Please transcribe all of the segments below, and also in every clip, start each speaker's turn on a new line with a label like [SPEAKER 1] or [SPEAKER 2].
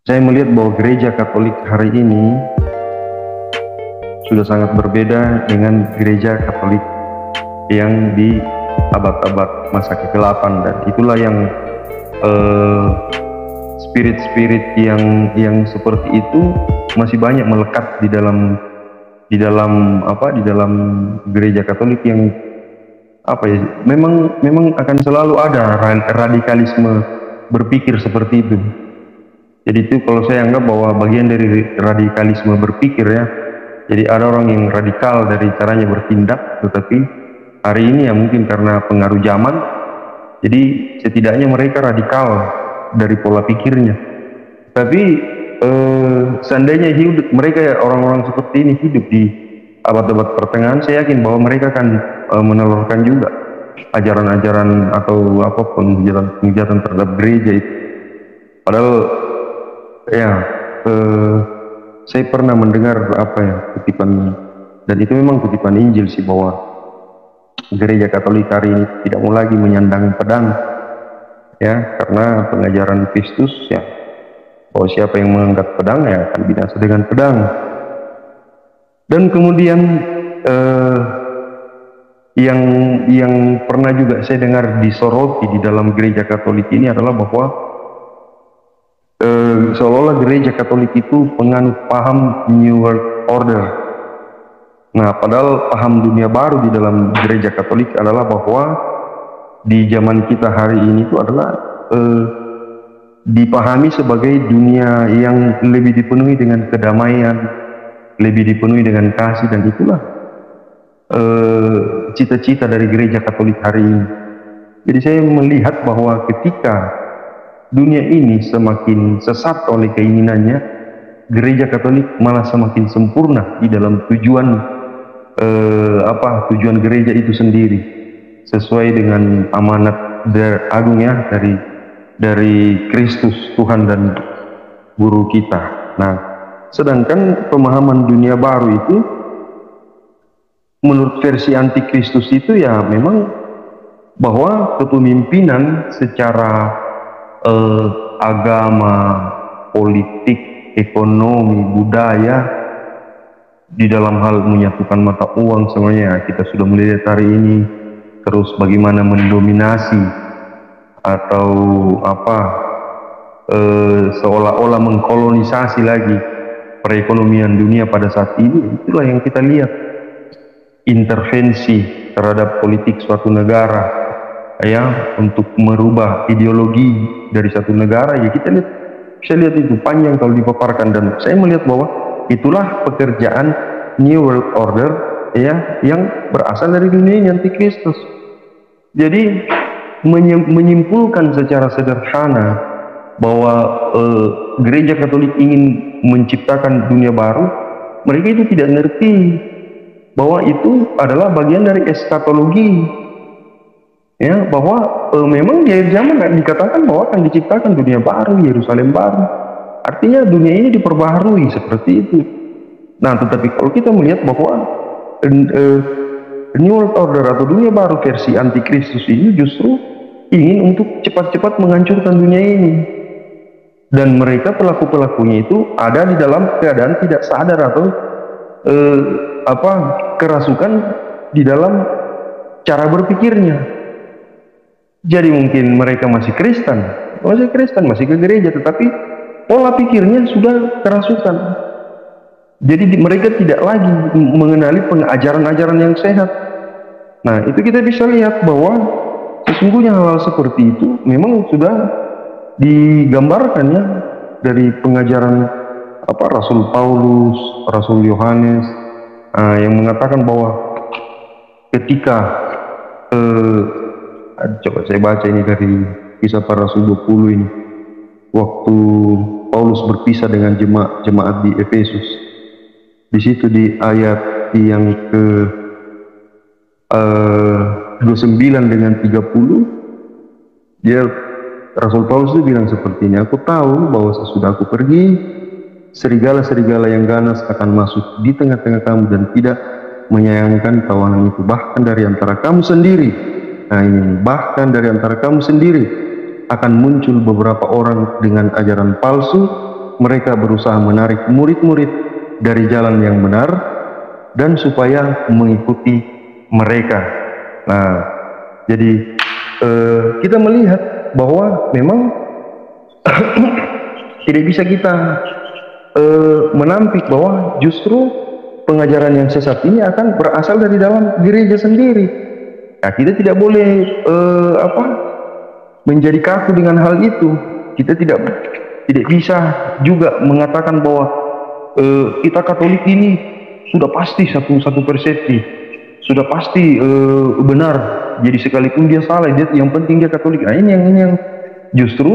[SPEAKER 1] Saya melihat bahwa gereja Katolik hari ini sudah sangat berbeda dengan gereja Katolik yang di abad-abad masa kegelapan, dan itulah yang spirit-spirit yang seperti itu masih banyak melekat di dalam gereja Katolik yang memang akan selalu ada radikalisme berpikir seperti itu. Jadi itu kalau saya anggap bahwa bagian dari radikalisme berpikir ya. Jadi ada orang yang radikal dari caranya bertindak, tetapi hari ini ya mungkin karena pengaruh zaman, jadi setidaknya mereka radikal dari pola pikirnya. Tapi seandainya hidup mereka orang-orang seperti ini hidup di abad-abad pertengahan, saya yakin bahwa mereka akan menelurkan juga ajaran-ajaran atau apapun kejahatan terhadap gereja itu. Padahal ya saya pernah mendengar kutipan, dan itu memang kutipan Injil sih, bahwa gereja Katolik hari ini tidak mau lagi menyandang pedang ya, karena pengajaran Kristus ya, bahwa siapa yang mengangkat pedang ya akan binasa dengan pedang. Dan kemudian yang pernah juga saya dengar disoroti di dalam gereja Katolik ini adalah bahwa seolah-olah gereja Katolik itu penganut paham New World Order. Nah, padahal paham dunia baru di dalam gereja Katolik adalah bahwa di zaman kita hari ini itu adalah dipahami sebagai dunia yang lebih dipenuhi dengan kedamaian, lebih dipenuhi dengan kasih, dan itulah cita-cita dari gereja Katolik hari ini. Jadi saya melihat bahwa ketika dunia ini semakin sesat oleh keinginannya, gereja Katolik malah semakin sempurna di dalam tujuan gereja itu sendiri, sesuai dengan amanat agung ya dari Kristus, Tuhan dan Guru kita. Nah, sedangkan pemahaman dunia baru itu menurut versi antikristus itu ya memang bahwa kepemimpinan secara agama, politik, ekonomi, budaya, di dalam hal menyatukan mata uang semuanya kita sudah melihat hari ini. Terus bagaimana mendominasi atau seolah-olah mengkolonisasi lagi perekonomian dunia pada saat ini, itulah yang kita lihat. Intervensi terhadap politik suatu negara ya, untuk merubah ideologi dari satu negara ya, bisa lihat itu panjang kalau dipaparkan, dan saya melihat bahwa itulah pekerjaan New World Order ya, yang berasal dari dunia antikristus. Jadi menyimpulkan secara sederhana bahwa gereja Katolik ingin menciptakan dunia baru, mereka itu tidak ngerti bahwa itu adalah bagian dari eskatologi ya, bahwa memang di akhir zaman dikatakan bahwa akan diciptakan dunia baru, Yerusalem baru, artinya dunia ini diperbaharui seperti itu. Nah, tetapi kalau kita melihat bahwa New World Order atau dunia baru versi antikristus ini justru ingin untuk cepat-cepat menghancurkan dunia ini, dan mereka pelaku-pelakunya itu ada di dalam keadaan tidak sadar atau kerasukan di dalam cara berpikirnya. Jadi mungkin mereka masih Kristen, masih ke gereja, tetapi pola pikirnya sudah kerasukan. Jadi mereka tidak lagi mengenali pengajaran-ajaran yang sehat. Nah, itu kita bisa lihat bahwa sesungguhnya hal-hal seperti itu memang sudah digambarkan ya dari pengajaran Rasul Paulus, Rasul Yohanes, yang mengatakan bahwa ketika coba saya baca ini dari Kisah Para Rasul 20 ini, waktu Paulus berpisah dengan jemaat di Efesus, di situ di ayat yang ke 29 dengan 30, Rasul Paulus itu bilang seperti ini, "Aku tahu bahwa sesudah aku pergi, serigala-serigala yang ganas akan masuk di tengah-tengah kamu dan tidak menyayangkan tawanan itu. Bahkan dari antara kamu sendiri," nah ini, bahkan dari antara kamu sendiri akan muncul beberapa orang dengan ajaran palsu mereka berusaha menarik murid-murid dari jalan yang benar dan supaya mengikuti mereka. Nah, jadi kita melihat bahwa memang tidak bisa kita menampik bahwa justru pengajaran yang sesat ini akan berasal dari dalam gereja sendiri. Nah, kita tidak boleh menjadi kaku dengan hal itu. Kita tidak bisa juga mengatakan bahwa kita Katolik ini sudah pasti satu persepsi, sudah pasti benar. Jadi sekalipun dia salah, yang penting dia Katolik. Nah, ini yang justru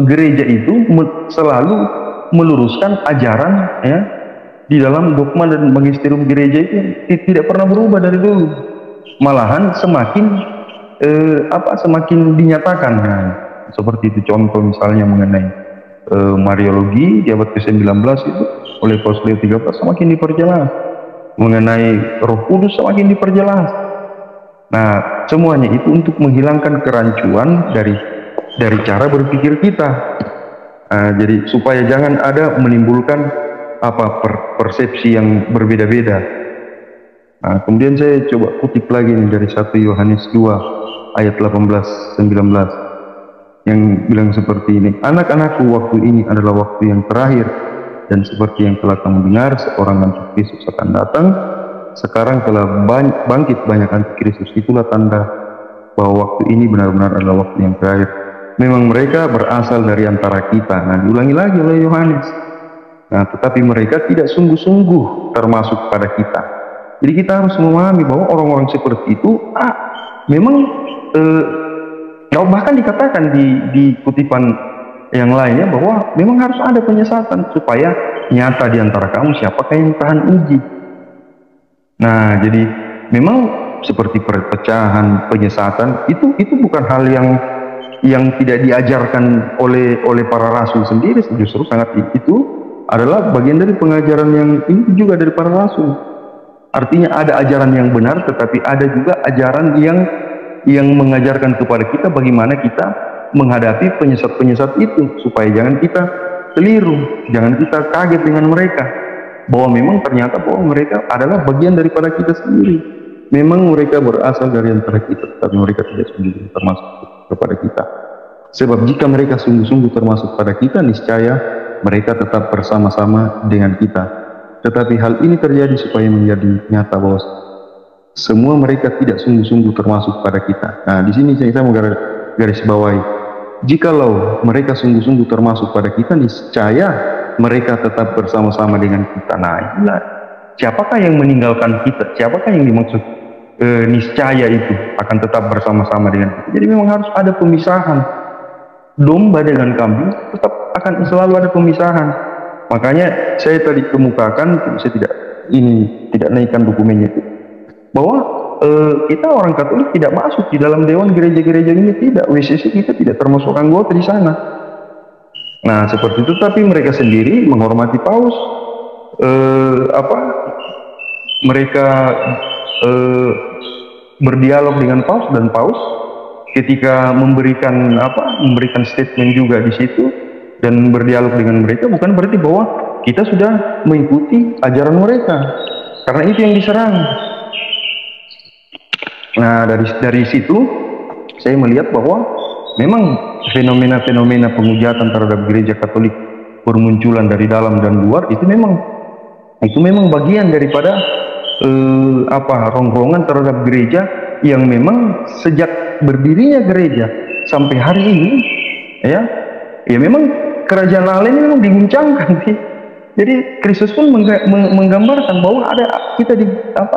[SPEAKER 1] gereja itu selalu meluruskan ajaran ya di dalam dogma dan magisterium gereja itu tidak pernah berubah dari dulu. Malahan semakin semakin dinyatakan. Nah, seperti itu contoh misalnya mengenai Mariologi di abad ke-19 itu oleh Paus Leo XIII semakin diperjelas, mengenai Roh Kudus semakin diperjelas. Nah, semuanya itu untuk menghilangkan kerancuan dari cara berpikir kita. Nah, jadi supaya jangan ada menimbulkan persepsi yang berbeda-beda. Nah, kemudian saya coba kutip lagi nih dari 1 Yohanes 2 ayat 18-19 yang bilang seperti ini. Anak-anakku, waktu ini adalah waktu yang terakhir, dan seperti yang telah kamu dengar, seorang antikristus akan datang. Sekarang telah bangkit banyak antikristus. Itulah tanda bahwa waktu ini benar-benar adalah waktu yang terakhir. Memang mereka berasal dari antara kita. Nah, diulangi lagi oleh Yohanes. Nah, tetapi mereka tidak sungguh-sungguh termasuk pada kita. Jadi kita harus memahami bahwa orang-orang seperti itu memang bahkan dikatakan di kutipan yang lainnya bahwa memang harus ada penyesatan supaya nyata di antara kamu siapakah yang tahan uji. Nah, jadi memang seperti perpecahan, penyesatan itu bukan hal yang tidak diajarkan oleh para rasul sendiri. Justru sangat itu adalah bagian dari pengajaran yang ini juga dari para rasul. Artinya ada ajaran yang benar, tetapi ada juga ajaran yang mengajarkan kepada kita bagaimana kita menghadapi penyesat-penyesat itu, supaya jangan kita keliru, jangan kita kaget dengan mereka, bahwa memang ternyata bahwa mereka adalah bagian daripada kita sendiri. Memang mereka berasal dari antara kita, tapi mereka tidak sungguh termasuk kepada kita. Sebab jika mereka sungguh-sungguh termasuk pada kita, niscaya mereka tetap bersama-sama dengan kita. Tetapi hal ini terjadi supaya menjadi nyata bahwa semua mereka tidak sungguh-sungguh termasuk pada kita. Nah, di sini saya mau garis bawahi. Jikalau mereka sungguh-sungguh termasuk pada kita, niscaya mereka tetap bersama-sama dengan kita. Nah, siapakah yang meninggalkan kita? Siapakah yang dimaksud niscaya itu akan tetap bersama-sama dengan kita? Jadi memang harus ada pemisahan. Domba dengan kambing tetap akan selalu ada pemisahan. Makanya saya tadi kemukakan, saya tidak naikkan dokumennya itu, bahwa kita orang Katolik tidak masuk di dalam dewan gereja-gereja ini, tidak. WCC kita tidak termasuk anggota di sana. Nah, seperti itu. Tapi mereka sendiri menghormati Paus, mereka berdialog dengan Paus, dan Paus ketika memberikan statement juga di situ dan berdialog dengan mereka, bukan berarti bahwa kita sudah mengikuti ajaran mereka, karena itu yang diserang. Nah, dari situ saya melihat bahwa memang fenomena-fenomena penghujatan terhadap gereja Katolik bermunculan dari dalam dan luar, itu memang bagian daripada rongrongan terhadap gereja yang memang sejak berdirinya gereja sampai hari ini ya memang kerajaan Allah ini memang diguncangkan. Jadi Kristus pun menggambarkan bahwa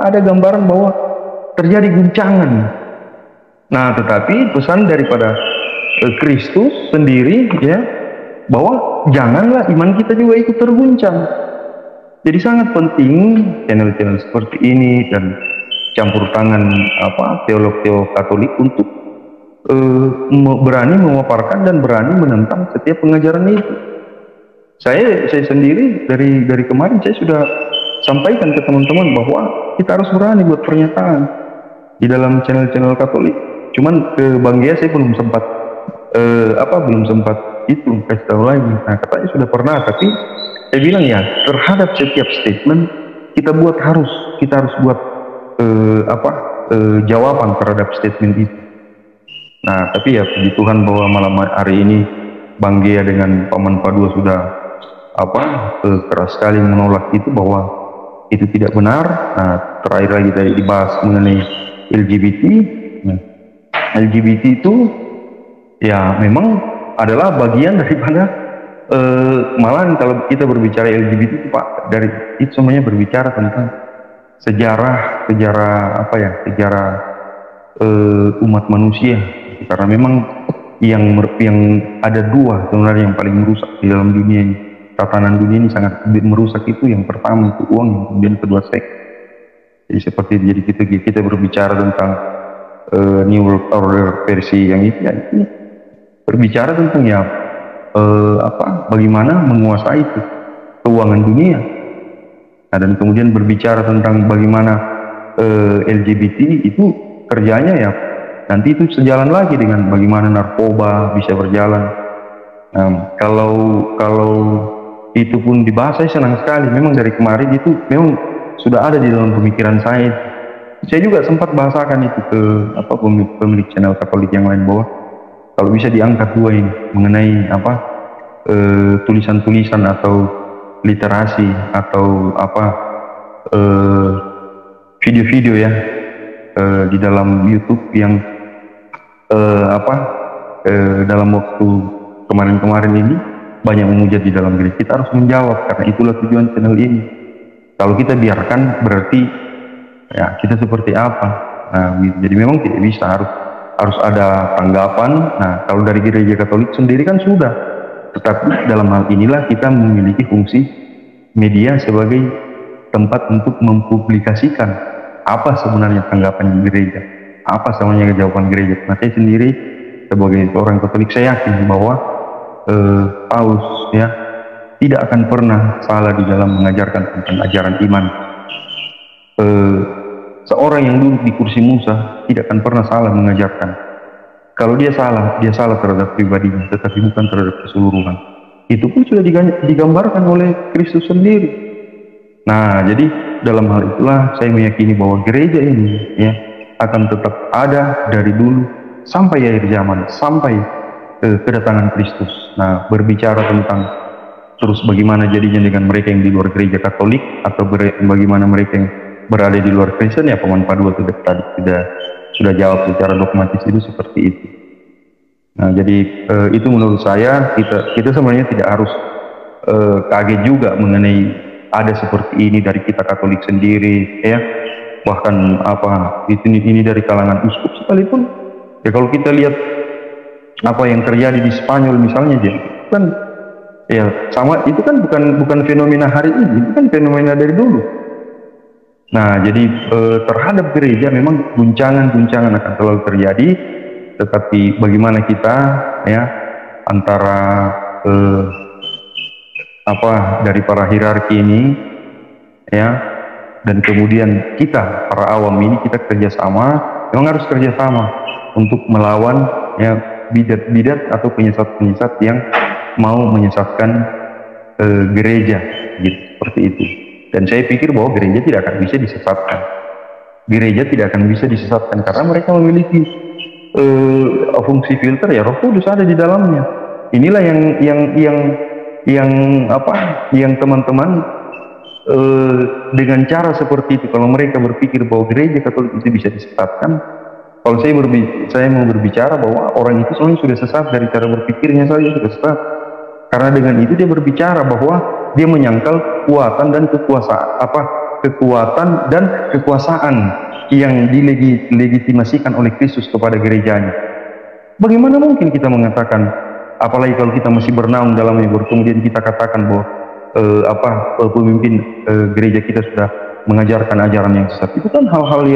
[SPEAKER 1] ada gambaran bahwa terjadi guncangan. Nah, tetapi pesan daripada Kristus sendiri ya, bahwa janganlah iman kita juga ikut terguncang. Jadi sangat penting channel-channel seperti ini dan campur tangan teolog-teolog Katolik untuk berani memaparkan dan berani menentang setiap pengajaran itu. Saya sendiri dari kemarin saya sudah sampaikan ke teman-teman bahwa kita harus berani buat pernyataan di dalam channel-channel Katolik. Cuman ke Bang Gia saya belum sempat itu kasih tahu lagi. Nah katanya sudah pernah, tapi saya bilang ya terhadap setiap statement kita harus buat jawaban terhadap statement itu. Nah tapi ya puji Tuhan bahwa malam hari ini Bang Gea dengan Paman Padua sudah keras sekali menolak itu, bahwa itu tidak benar. Nah terakhir lagi tadi dibahas mengenai LGBT. Nah, LGBT itu ya memang adalah bagian daripada malahan kalau kita berbicara LGBT itu Pak, dari itu semuanya berbicara tentang sejarah umat manusia, karena memang yang ada dua sebenarnya yang paling merusak di dalam dunia ini, tatanan dunia ini sangat merusak. Itu yang pertama itu uang, yang kemudian kedua seks. Jadi seperti itu. Jadi kita berbicara tentang New World Order versi yang itu ya, ini berbicara tentang ya bagaimana menguasai itu keuangan dunia. Nah, dan kemudian berbicara tentang bagaimana LGBT itu kerjanya ya nanti itu sejalan lagi dengan bagaimana narkoba bisa berjalan. Kalau itu pun dibahas, saya senang sekali. Memang dari kemarin itu memang sudah ada di dalam pemikiran saya. Saya juga sempat bahasakan itu ke pemilik channel Katolik yang lain, bahwa kalau bisa diangkat dua ini mengenai tulisan-tulisan atau literasi atau video-video ya di dalam YouTube yang dalam waktu kemarin-kemarin ini banyak memuja di dalam gereja. Kita harus menjawab, karena itulah tujuan channel ini. Kalau kita biarkan berarti ya kita seperti apa? Nah, jadi memang tidak bisa, harus ada tanggapan. Nah, kalau dari gereja Katolik sendiri kan sudah, tetapi dalam hal inilah kita memiliki fungsi media sebagai tempat untuk mempublikasikan apa sebenarnya tanggapan gereja, apa sebenarnya jawaban gereja. Nah, saya sendiri sebagai seorang Katolik, saya yakin bahwa Paus ya tidak akan pernah salah di dalam mengajarkan tentang ajaran iman. Seorang yang duduk di kursi Musa tidak akan pernah salah mengajarkan. Kalau dia salah terhadap pribadinya, tetapi bukan terhadap keseluruhan. Itu pun sudah digambarkan oleh Kristus sendiri. Nah, jadi dalam hal itulah saya meyakini bahwa gereja ini ya akan tetap ada dari dulu sampai akhir zaman, sampai kedatangan Kristus. Nah, berbicara tentang terus bagaimana jadinya dengan mereka yang di luar gereja Katolik, atau bagaimana mereka yang berada di luar Kristen, ya Paman Padua tadi sudah jawab secara dogmatis itu seperti itu. Nah, jadi itu menurut saya kita sebenarnya tidak harus kaget juga mengenai ada seperti ini dari kita Katolik sendiri ya, bahkan ini dari kalangan uskup sekalipun ya. Kalau kita lihat apa yang terjadi di Spanyol misalnya, dia kan ya sama, itu kan bukan fenomena hari ini, itu kan fenomena dari dulu. Nah, jadi terhadap gereja memang guncangan-guncangan akan selalu terjadi, tetapi bagaimana kita ya antara dari para hierarki ini ya, dan kemudian kita para awam ini, kita kerjasama, memang harus kerjasama untuk melawan ya bidat-bidat atau penyesat-penyesat yang mau menyesatkan gereja gitu, seperti itu. Dan saya pikir bahwa gereja tidak akan bisa disesatkan. Gereja tidak akan bisa disesatkan karena mereka memiliki fungsi filter ya, Roh Kudus ada di dalamnya. Inilah yang teman-teman dengan cara seperti itu, kalau mereka berpikir bahwa gereja Katolik itu bisa disesatkan, kalau saya mau berbicara bahwa orang itu sebenarnya sudah sesat dari cara berpikirnya saja, sudah sesat. Karena dengan itu dia berbicara bahwa dia menyangkal kekuatan dan kekuasaan yang dilegitimasikan oleh Kristus kepada gerejanya. Bagaimana mungkin kita mengatakan, apalagi kalau kita masih bernaung dalamnya, kemudian kita katakan bahwa pemimpin gereja kita sudah mengajarkan ajaran yang sesat. Itu kan hal-hal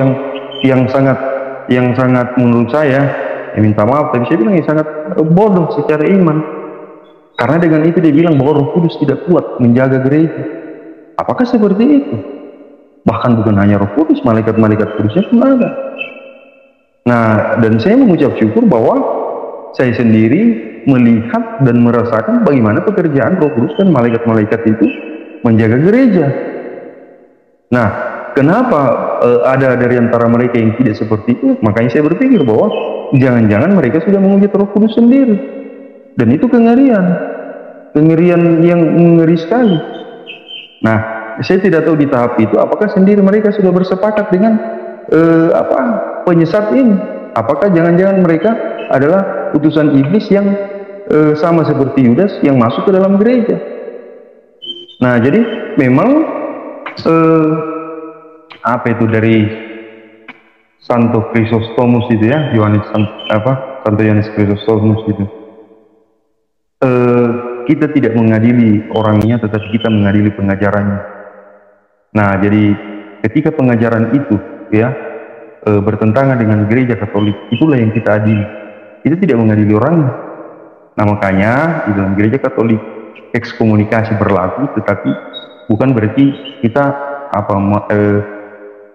[SPEAKER 1] yang sangat menurut saya, minta maaf, tapi saya bilang sangat bodoh secara iman. Karena dengan itu dia bilang bahwa Roh Kudus tidak kuat menjaga gereja. Apakah seperti itu? Bahkan bukan hanya Roh Kudus, malaikat-malaikat kudusnya pun ada. Nah, dan saya mengucap syukur bahwa saya sendiri melihat dan merasakan bagaimana pekerjaan Roh Kudus dan malaikat-malaikat itu menjaga gereja. Nah, kenapa ada dari antara mereka yang tidak seperti itu? Makanya saya berpikir bahwa jangan-jangan mereka sudah menghujat Roh Kudus sendiri, dan itu kengerian yang mengeri sekali. Nah, saya tidak tahu di tahap itu apakah sendiri mereka sudah bersepakat dengan penyesat ini. Apakah jangan-jangan mereka adalah utusan iblis yang sama seperti Yudas yang masuk ke dalam gereja. Nah, jadi memang dari Santo Chrysostomus itu ya, Santo Yohanes Chrysostomus itu, kita tidak mengadili orangnya, tetapi kita mengadili pengajarannya. Nah, jadi ketika pengajaran itu ya bertentangan dengan gereja Katolik, itulah yang kita adili. Kita tidak mengadili orangnya. Nah, makanya di dalam gereja Katolik ekskomunikasi berlaku, tetapi bukan berarti kita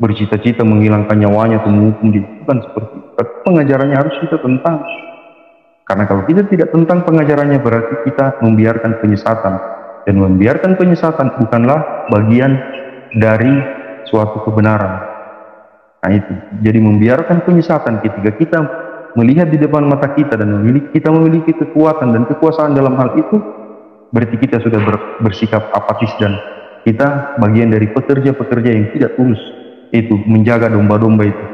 [SPEAKER 1] bercita-cita menghilangkan nyawanya atau menghukum dia. Bukan seperti itu. Tapi pengajarannya harus kita tentang. Karena kalau kita tidak tentang pengajarannya, berarti kita membiarkan penyesatan. Dan membiarkan penyesatan bukanlah bagian dari suatu kebenaran. Nah itu, jadi membiarkan penyesatan ketika kita melihat di depan mata kita dan kita memiliki kekuatan dan kekuasaan dalam hal itu, berarti kita sudah bersikap apatis dan kita bagian dari pekerja-pekerja yang tidak tulus, itu menjaga domba-domba itu.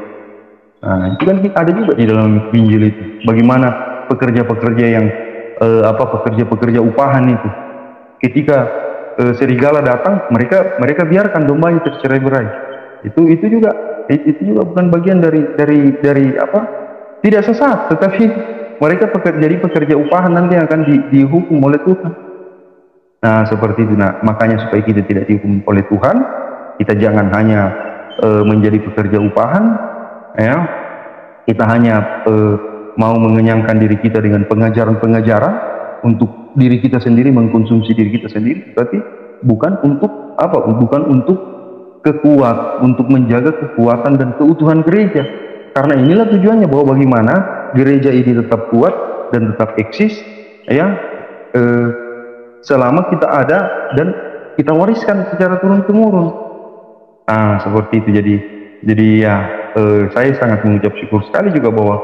[SPEAKER 1] Nah, itu kan ada juga di dalam Injil itu. Bagaimana pekerja-pekerja yang pekerja-pekerja upahan itu, ketika serigala datang, mereka biarkan dombanya tercerai-berai. Itu juga bukan bagian dari tidak sesat, tetapi mereka jadi pekerja upahan nanti yang akan dihukum oleh Tuhan. Nah, seperti itu. Nah, makanya supaya kita tidak dihukum oleh Tuhan, kita jangan hanya menjadi pekerja upahan, ya. Kita hanya mau mengenyangkan diri kita dengan pengajaran-pengajaran untuk diri kita sendiri, mengkonsumsi diri kita sendiri, tapi bukan untuk untuk menjaga kekuatan dan keutuhan gereja. Karena inilah tujuannya, bahwa bagaimana gereja ini tetap kuat dan tetap eksis, ya, selama kita ada dan kita wariskan secara turun-temurun. Nah, seperti itu. Jadi ya, saya sangat mengucap syukur sekali juga bahwa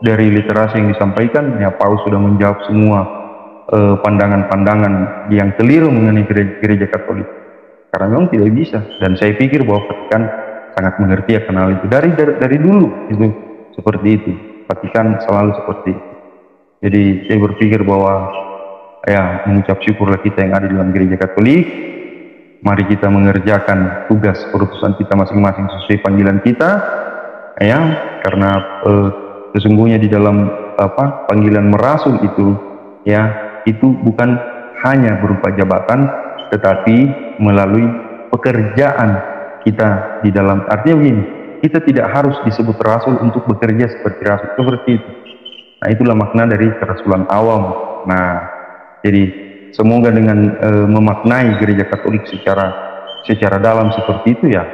[SPEAKER 1] dari literasi yang disampaikan, ya, Paus sudah menjawab semua pandangan-pandangan yang keliru mengenai gereja Katolik. Karena memang tidak bisa, dan saya pikir bahwa Vatikan sangat mengerti akan hal itu dari dulu itu seperti itu. Vatikan selalu seperti itu. Jadi saya berpikir bahwa ya, mengucap syukurlah kita yang ada di dalam gereja Katolik. Mari kita mengerjakan tugas perutusan kita masing-masing sesuai panggilan kita, ya, karena sesungguhnya di dalam panggilan merasul itu, ya, itu bukan hanya berupa jabatan, tetapi melalui pekerjaan kita di dalam. Artinya begini, kita tidak harus disebut rasul untuk bekerja seperti rasul, seperti itu. Nah, itulah makna dari kerasulan awam. Nah, jadi semoga dengan memaknai gereja Katolik secara dalam seperti itu, ya,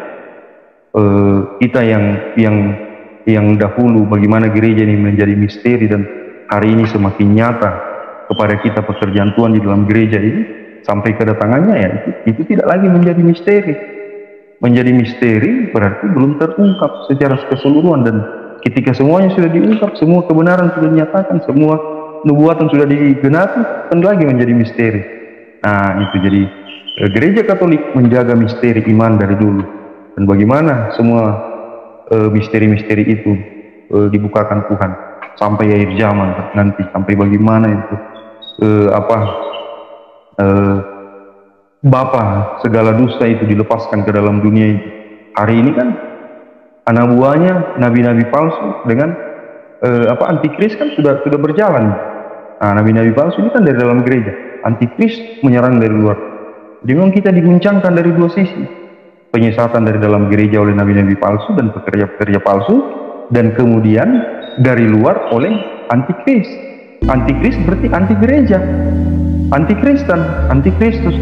[SPEAKER 1] kita yang dahulu bagaimana gereja ini menjadi misteri dan hari ini semakin nyata kepada kita pekerjaan Tuhan di dalam gereja ini sampai kedatangannya, ya, itu tidak lagi menjadi misteri. Menjadi misteri berarti belum terungkap secara keseluruhan, dan ketika semuanya sudah diungkap, semua kebenaran sudah dinyatakan, semua nubuatan sudah digenapi, kan lagi menjadi misteri. Nah, itu jadi gereja Katolik menjaga misteri iman dari dulu, dan bagaimana semua misteri-misteri itu dibukakan Tuhan sampai akhir zaman nanti, sampai bagaimana itu Bapa segala dusta itu dilepaskan ke dalam dunia ini. Hari ini kan anak buahnya nabi-nabi palsu dengan antikris kan sudah berjalan. Nah, nabi-nabi palsu ini kan dari dalam gereja, antikris menyerang dari luar. Jadi memang kita diguncangkan dari dua sisi, penyesatan dari dalam gereja oleh nabi-nabi palsu dan pekerja-pekerja palsu, dan kemudian dari luar oleh antikris. Antikris berarti anti gereja, anti Kristen, anti Kristus.